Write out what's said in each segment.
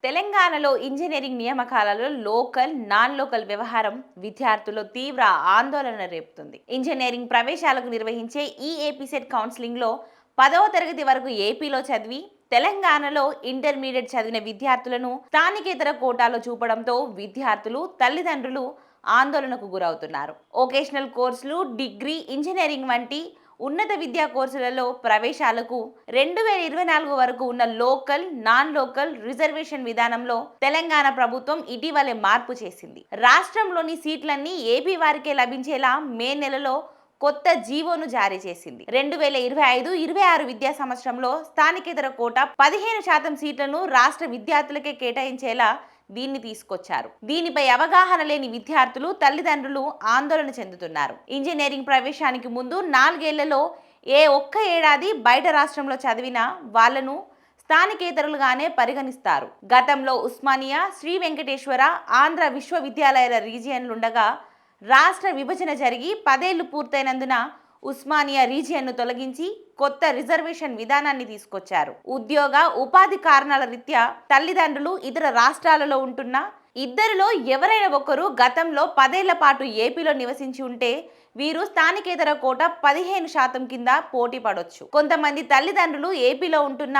తెలంగాణలో engineering నియామకాలలో local, non local వ్యవహారం విద్యార్థుల్లో తీవ్ర ఆందోళన రేపుతుంది. ఇంజనీరింగ్ ప్రవేశాలకు నిర్వహించే ఈ ఏపీసెట్ కౌన్సిలింగ్లో 10వ తరగతి వరకు ఏపీలో చదివి తెలంగాణలో ఇంటర్మీడియట్ చదివిన విద్యార్థులను స్థానికేతర కోటాలో చూపడంతో విద్యార్థులు, తల్లిదండ్రులు ఆందోళనకు గురవుతున్నారు. వొకేషనల్ కోర్సులు, డిగ్రీ, ఇంజనీరింగ్ వంటి ఉన్నత విద్యా కోర్సులలో ప్రవేశాలకు 2024 వరకు ఉన్న లోకల్, నాన్ లోకల్ రిజర్వేషన్ విధానంలో తెలంగాణ ప్రభుత్వం ఇటీవలే మార్పు చేసింది. రాష్ట్రంలోని సీట్లన్నీ ఏపీ వారికే లభించేలా మే నెలలో కొత్త జీవోను జారీ చేసింది. 2025-26 విద్యా సంవత్సరంలో స్థానికేతర కోటా 15% సీట్లను రాష్ట్ర విద్యార్థులకే కేటాయించేలా దీన్ని తీసుకొచ్చారు. దీనిపై అవగాహన లేని విద్యార్థులు, తల్లిదండ్రులు ఆందోళన చెందుతున్నారు. ఇంజనీరింగ్ ప్రవేశానికి ముందు 4 ఏళ్లలో ఏ ఒక్క ఏడాది బయట రాష్ట్రంలో చదివినా వాళ్లను స్థానికేతరులుగానే పరిగణిస్తారు. గతంలో ఉస్మానియా, శ్రీ వెంకటేశ్వర, ఆంధ్ర విశ్వవిద్యాలయాల రీజియన్లుండగా రాష్ట్ర విభజన జరిగి 10 ఏళ్లు పూర్తయినందున ఉస్మానియా రీజియన్ను తొలగించి కొత్త రిజర్వేషన్ విధానాన్ని తీసుకొచ్చారు. ఉద్యోగ, ఉపాధి కారణాల రీత్యా తల్లిదండ్రులు ఇతర రాష్ట్రాలలో ఉంటున్న ఇద్దరిలో ఎవరైనా ఒకరు గతంలో 10 ఏళ్ల పాటు ఏపీలో నివసించి ఉంటే వీరు స్థానికేతర కోట 15% కింద పోటీ పడొచ్చు. కొంతమంది తల్లిదండ్రులు ఏపీలో ఉంటున్న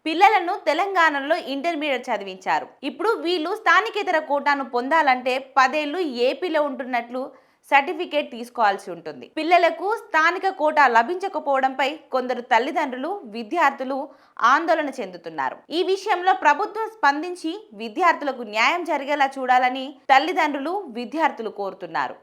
పిల్లలను తెలంగాణలో ఇంటర్మీడియట్ చదివించారు. ఇప్పుడు వీళ్ళు స్థానికేతర కోటాను పొందాలంటే 10 ఏళ్లు ఏపీలో ఉంటున్నట్లు సర్టిఫికేట్ తీసుకోవాల్సి ఉంటుంది. పిల్లలకు స్థానిక కోటా లభించకపోవడంపై కొందరు తల్లిదండ్రులు, విద్యార్థులు ఆందోళన చెందుతున్నారు. ఈ విషయంలో ప్రభుత్వం స్పందించి విద్యార్థులకు న్యాయం జరిగేలా చూడాలని తల్లిదండ్రులు, విద్యార్థులు కోరుతున్నారు.